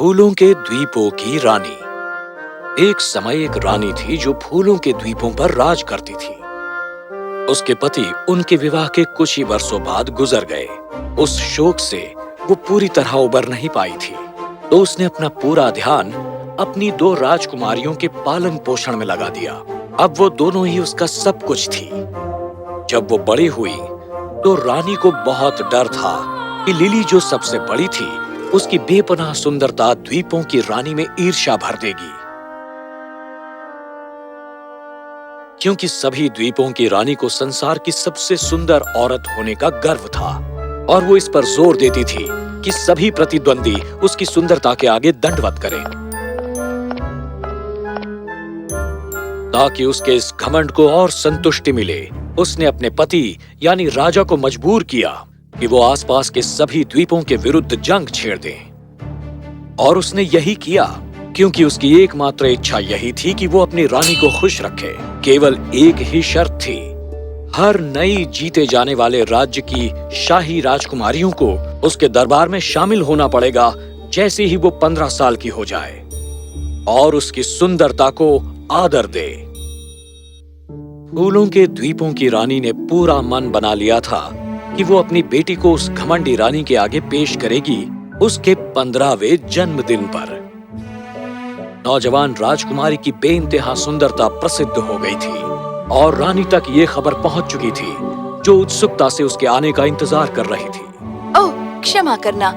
फूलों के द्वीपों की रानी। एक समय एक रानी थी जो फूलों के द्वीपों पर राज करती थी। उसके पति उनके विवाह के कुछ ही वर्षों बाद गुजर गए। उस शोक से वो पूरी तरह उबर नहीं पाई थी, तो उसने अपना पूरा ध्यान अपनी दो राजकुमारियों के पालन पोषण में लगा दिया। अब वो दोनों ही उसका सब कुछ थी। जब वो बड़ी हुई तो रानी को बहुत डर था कि लिली जो सबसे बड़ी थी, उसकी बेपनाह सुंदरता द्वीपों की रानी में ईर्ष्या भर देगी। क्योंकि सभी द्वीपों की रानी को संसार की सबसे सुंदर औरत होने का गर्व था और वो इस पर जोर देती थी कि सभी प्रतिद्वंदी उसकी सुंदरता के आगे दंडवत करें। ताकि उसके इस घमंड को और संतुष्टि मिले, उसने अपने पति यानी राजा को मजबूर किया कि वो आसपास के सभी द्वीपों के विरुद्ध जंग छेड़ दे। और उसने यही किया क्योंकि उसकी एकमात्र इच्छा यही थी कि वो अपनी रानी को खुश रखे। केवल एक ही शर्त थी, हर नई जीते जाने वाले राज्य की शाही राजकुमारियों को उसके दरबार में शामिल होना पड़ेगा जैसे ही वो 15 साल की हो जाए, और उसकी सुंदरता को आदर दे। फूलों के द्वीपों की रानी ने पूरा मन बना लिया था कि वो अपनी बेटी को उस घमंडी रानी के आगे पेश करेगी उसके 15वें जन्मदिन पर। नौजवान राजकुमारी की बेइंतहा सुंदरता प्रसिद्ध हो गई थी और रानी तक ये खबर पहुंच चुकी थी, जो उत्सुकता से उसके आने का इंतजार कर रही थी। ओह, क्षमा करना,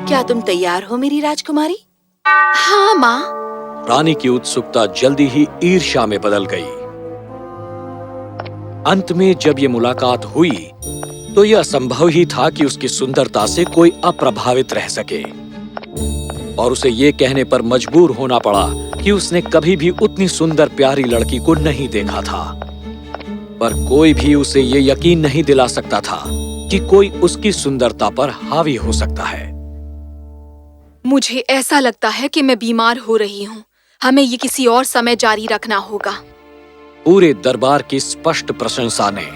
क्या तुम तैयार हो मेरी राजकुमारी? हाँ माँ। रानी की उत्सुकता जल्दी ही ईर्ष्या में बदल गई। अंत में जब ये मुलाकात हुई तो यह असंभव ही था कि उसकी सुंदरता से कोई अप्रभावित रह सके, और उसे ये कहने पर मजबूर होना पड़ा कि उसने कभी भी उतनी सुंदर प्यारी लड़की को नहीं देखा था। पर कोई भी उसे ये यकीन नहीं दिला सकता था कि कोई उसकी सुंदरता पर हावी हो सकता है। मुझे ऐसा लगता है कि मैं बीमार हो रही हूँ। हमें ये किसी और समय जारी रखना होगा। पूरे दरबार की स्पष्ट प्रशंसा ने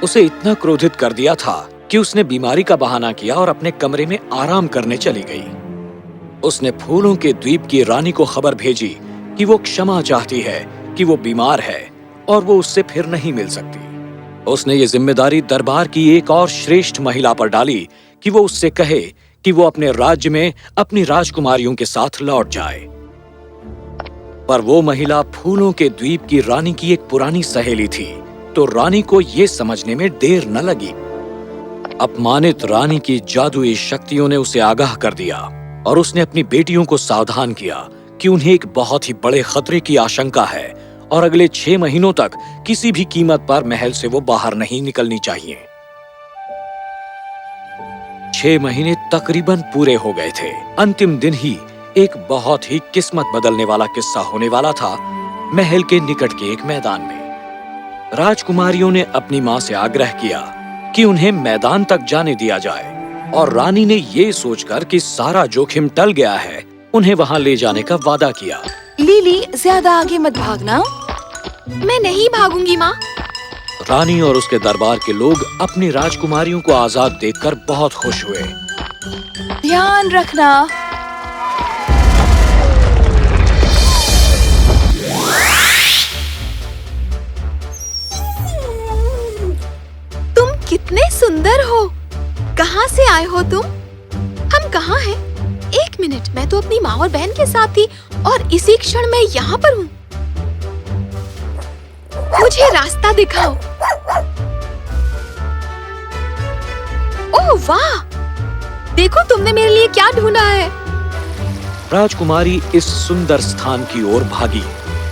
उसे इतना क्रोधित कर दिया था कि उसने बीमारी का बहाना किया और अपने कमरे में आराम करने चली गई। उसने फूलों के द्वीप की रानी को खबर भेजी कि वो क्षमा चाहती है कि वो बीमार है और वो उससे फिर नहीं मिल सकती। उसने ये जिम्मेदारी दरबार की एक और श्रेष्ठ महिला पर डाली कि वो उससे कहे कि वो अपने राज्य में अपनी राजकुमारियों के साथ लौट जाए। पर वो महिला फूलों के द्वीप की रानी की एक पुरानी सहेली थी, तो रानी को ये समझने में देर न लगी। अपमानित रानी की जादुई शक्तियों ने उसे आगाह कर दिया और उसने अपनी बेटियों को सावधान किया कि उन्हें एक बहुत ही बड़े खतरे की आशंका है और अगले 6 महीनों तक किसी भी कीमत पर महल से वो बाहर नहीं निकलनी चाहिए। 6 महीने तकरीबन पूरे हो गए थे। अंतिम दिन ही एक बहुत ही किस्मत बदलने वाला किस्सा होने वाला था। महल के निकट के एक मैदान में राजकुमारियों ने अपनी माँ से आग्रह किया कि उन्हें मैदान तक जाने दिया जाए, और रानी ने ये सोचकर कि सारा जोखिम टल गया है, उन्हें वहाँ ले जाने का वादा किया। लिली, ज्यादा आगे मत भागना। मैं नहीं भागूंगी माँ। रानी और उसके दरबार के लोग अपनी राजकुमारियों को आजाद देखकर बहुत खुश हुए। ध्यान रखना। कितने सुंदर हो। कहाँ से आए हो तुम? हम कहाँ हैं? 1 मिनट, मैं तो अपनी माँ और बहन के साथ थी और इसी क्षण मैं यहाँ पर हूँ। मुझे रास्ता दिखाओ। ओह वाह! देखो तुमने मेरे लिए क्या ढूंढा है। राजकुमारी इस सुंदर स्थान की ओर भागी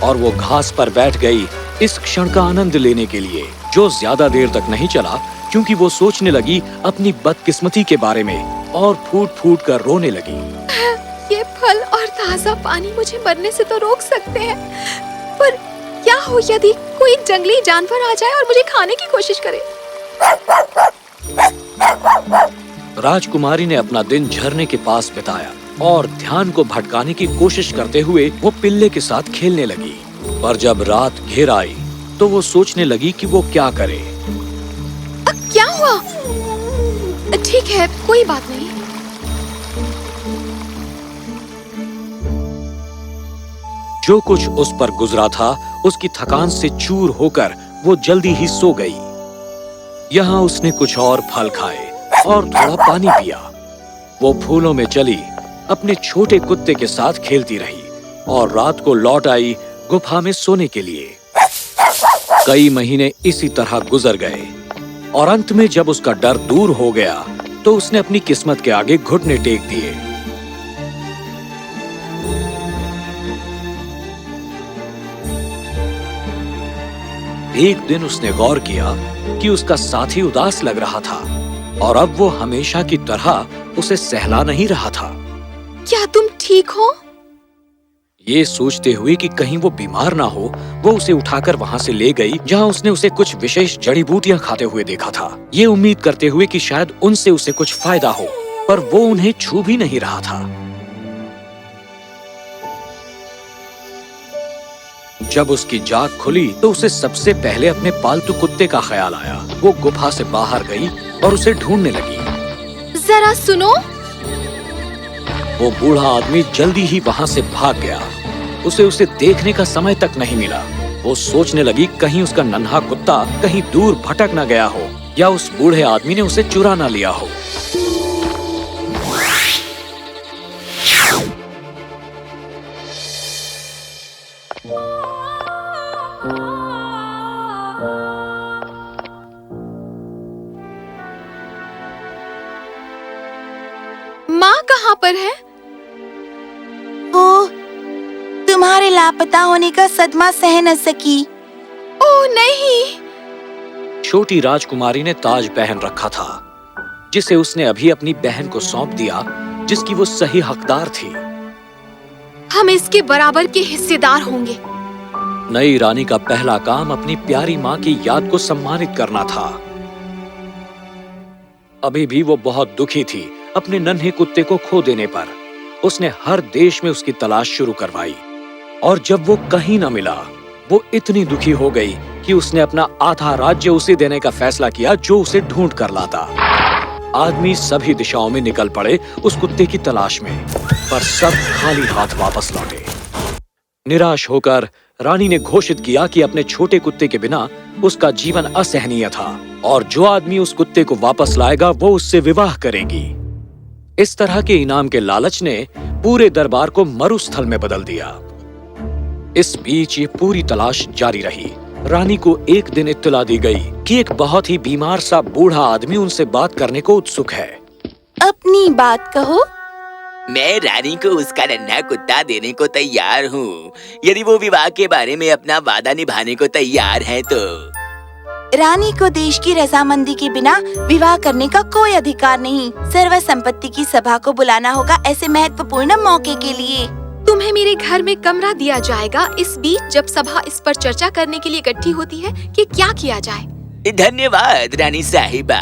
और वो घास पर बैठ गई इस क्षण का आनंद लेने के लिए, जो ज्यादा देर तक नहीं चला क्योंकि वो सोचने लगी अपनी बदकिस्मती के बारे में और फूट फूट कर रोने लगी। ये फल और ताजा पानी मुझे मरने से तो रोक सकते हैं, पर क्या हो यदि कोई जंगली जानवर आ जाए और मुझे खाने की कोशिश करे? राजकुमारी ने अपना दिन झरने के पास बिताया और ध्यान को भटकाने की कोशिश करते हुए वो पिल्ले के साथ खेलने लगी। पर जब रात घेर आई तो वो सोचने लगी कि वो क्या करे। क्या हुआ? ठीक है, कोई बात नहीं। जो कुछ उस पर गुजरा था, उसकी थकान से चूर होकर वो जल्दी ही सो गई। यहाँ उसने कुछ और फल खाए और थोड़ा पानी पिया। वो फूलों में चली अपने छोटे कुत्ते के साथ खेलती रही और रात को लौट आई गुफा में सोने के लिए। कई महीने इसी तरह गुजर गए और अंत में जब उसका डर दूर हो गया तो उसने अपनी किस्मत के आगे घुटने टेक दिए। एक दिन उसने गौर किया कि उसका साथी उदास लग रहा था और अब वो हमेशा की तरह उसे सहला नहीं रहा था। क्या तुम ठीक हो? ये सोचते हुए कि कहीं वो बीमार ना हो, वो उसे उठाकर वहाँ से ले गई जहाँ उसने उसे कुछ विशेष जड़ी बूटियां खाते हुए देखा था, ये उम्मीद करते हुए कि शायद उनसे उसे कुछ फायदा हो, पर वो उन्हें छू भी नहीं रहा था। जब उसकी जाग खुली तो उसे सबसे पहले अपने पालतू कुत्ते का ख्याल आया। वो गुफा से बाहर गई और उसे ढूंढने लगी। जरा सुनो। वो बूढ़ा आदमी जल्दी ही वहाँ से भाग गया। उसे देखने का समय तक नहीं मिला। वो सोचने लगी कहीं उसका नन्हा कुत्ता कहीं दूर भटक न गया हो या उस बूढ़े आदमी ने उसे चुरा न लिया हो। माँ कहाँ पर है? वो तुम्हारे लापता होने का सदमा सह न सकी। ओह नहीं। छोटी राजकुमारी ने ताज पहन रखा था, जिसे उसने अभी अपनी बहन को सौंप दिया, जिसकी वो सही हकदार थी। हम इसके बराबर के हिस्सेदार होंगे। नई रानी का पहला काम अपनी प्यारी माँ की याद को सम्मानित करना था। अभी भी वो बहुत दुखी थी अपने नन्हे कुत्ते को खो देने पर। उसने हर देश में उसकी तलाश शुरू करवाई और जब वो कहीं न मिला, वो इतनी दुखी हो गई कि उसने अपना आधा राज्य उसे देने का फैसला किया जो उसे ढूंढ कर लाता। आदमी सभी दिशाओं में निकल पड़े उस कुत्ते की तलाश में, पर सब खाली हाथ वापस लौटे। निराश होकर रानी ने घोषित किया कि अपने छोटे कुत्ते के बिना उसका जीवन असहनीय था और जो आदमी उस कुत्ते को वापस लाएगा वो उससे विवाह करेगी। इस तरह के इनाम के लालच ने पूरे दरबार को मरुस्थल में बदल दिया। इस बीच ये पूरी तलाश जारी रही। रानी को एक दिन इत्तला दी गई कि एक बहुत ही बीमार सा बूढ़ा आदमी उनसे बात करने को उत्सुक है। अपनी बात कहो। मैं रानी को उसका नन्हा कुत्ता देने को तैयार हूँ, यदि वो विवाह के बारे में अपना वादा निभाने को तैयार है तो। रानी को देश की रजामंदी के बिना विवाह करने का कोई अधिकार नहीं। सर्व संपत्ति की सभा को बुलाना होगा ऐसे महत्वपूर्ण मौके के लिए। तुम्हें मेरे घर में कमरा दिया जाएगा इस बीच जब सभा इस पर चर्चा करने के लिए इकट्ठी होती है कि क्या किया जाए। धन्यवाद रानी साहिबा।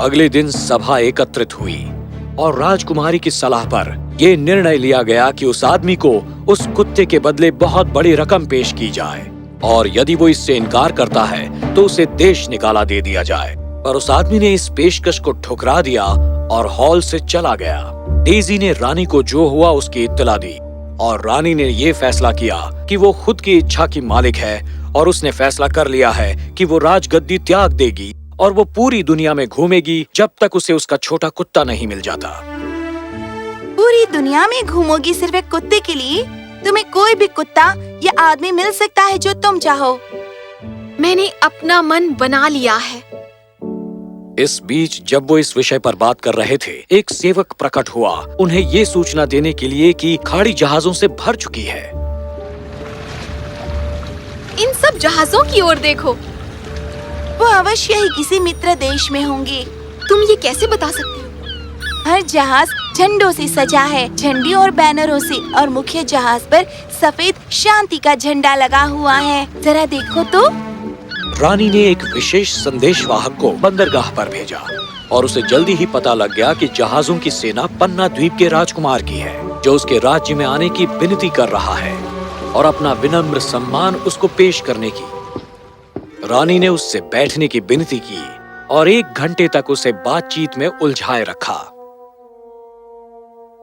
अगले दिन सभा एकत्रित हुई और राजकुमारी की सलाह पर यह निर्णय लिया गया कि उस आदमी को उस कुत्ते के बदले बहुत बड़ी रकम पेश की जाए और यदि वो इससे इनकार करता है तो उसे देश निकाला दे दिया जाए। पर उस आदमी ने इस पेशकश को ठुकरा दिया और हॉल से चला गया। डेज़ी ने रानी को जो हुआ उसकी इत्तला दी और रानी ने ये फैसला किया कि वो खुद की इच्छा की मालिक है और उसने फैसला कर लिया है कि वो राजगद्दी त्याग देगी और वो पूरी दुनिया में घूमेगी जब तक उसे उसका छोटा कुत्ता नहीं मिल जाता। पूरी दुनिया में घूमोगी सिर्फ एक कुत्ते के लिए? तुम्हें कोई भी कुत्ता या आदमी मिल सकता है जो तुम चाहो। मैंने अपना मन बना लिया है। इस बीच जब वो इस विषय पर बात कर रहे थे, एक सेवक प्रकट हुआ उन्हें ये सूचना देने के लिए कि खाड़ी जहाजों से भर चुकी है। इन सब जहाजों की ओर देखो। वो अवश्य ही किसी मित्र देश में होंगे। तुम ये कैसे बता सकती हो? हर जहाज झंडों से सजा है, झंडी और बैनरों से, और मुख्य जहाज पर सफेद शांति का झंडा लगा हुआ है। जरा देखो तो। रानी ने एक विशेष संदेशवाहक को बंदरगाह पर भेजा और उसे जल्दी ही पता लग गया कि जहाजों की सेना पन्ना द्वीप के राजकुमार की है, जो उसके राज्य में आने की विनती कर रहा है और अपना विनम्र सम्मान उसको पेश करने की। रानी ने उससे बैठने की विनती की और 1 घंटे तक उसे बातचीत में उलझाए रखा।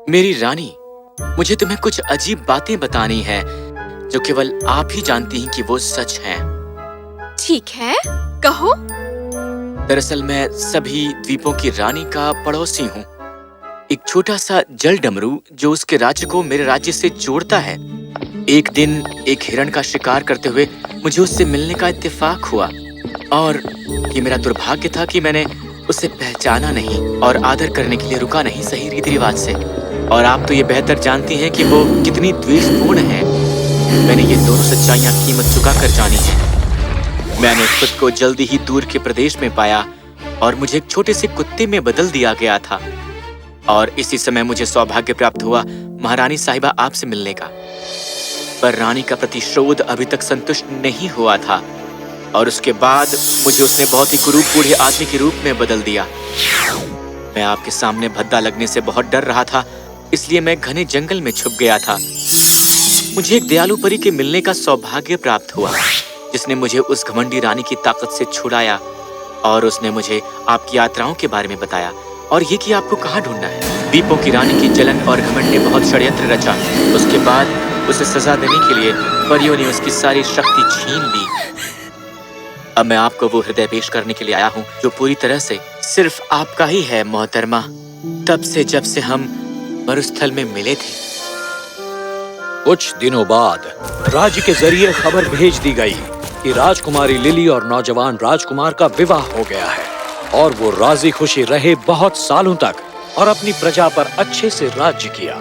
मेरी रानी, मुझे तुम्हें कुछ अजीब बातें बतानी है जो केवल आप ही जानती हैं कि वो सच हैं। ठीक है, कहो। दरअसल मैं सभी द्वीपों की रानी का पड़ोसी हूँ। एक छोटा सा जल डमरू जो उसके राज्य को मेरे राज्य से जोड़ता है। एक दिन एक हिरण का शिकार करते हुए मुझे उससे मिलने का इत्तेफाक हुआ और ये मेरा दुर्भाग्य था कि मैंने उसे पहचाना नहीं और आदर करने के लिए रुका नहीं सही रीति रिवाज से। और आप तो ये बेहतर जानती हैं कि वो कितनी द्वेषपूर्ण है। मैंने ये दोनों सच्चाइयां कीमत चुका कर जानी है। मैंने खुद को जल्दी ही दूर के प्रदेश में पाया और मुझे एक छोटे से कुत्ते में बदल दिया गया था। और इसी समय मुझे सौभाग्य प्राप्त हुआ महारानी साहिबा आपसे मिलने का। पर रानी का प्रतिशोध अभी तक संतुष्ट नहीं हुआ था और उसके बाद मुझे उसने बहुत ही कुरूप बूढ़े आदमी के रूप में बदल दिया। मैं आपके सामने भद्दा लगने से बहुत डर रहा था, इसलिए मैं घने जंगल में छुप गया था। मुझे एक दयालु परी के मिलने का सौभाग्य प्राप्त हुआ जिसने मुझे उस घमंडी रानी की ताकत से छुड़ाया और उसने मुझे आपकी यात्राओं के बारे में बताया और ये कि आपको कहाँ ढूंढना है। द्वीपों की रानी की जलन और घमंड ने बहुत षड्यंत्र रचा। उसके बाद उसे सजा देने के लिए परियों ने उसकी सारी शक्ति छीन ली। अब मैं आपको वो हृदय पेश करने के लिए आया हूँ जो पूरी तरह से सिर्फ आपका ही है मोहतरमा, तब से जब से हम मरुस्थल में मिले थे। कुछ दिनों बाद राज्य के जरिए खबर भेज दी गई कि राजकुमारी लिली और नौजवान राजकुमार का विवाह हो गया है और वो राजी खुशी रहे बहुत सालों तक और अपनी प्रजा पर अच्छे से राज्य किया।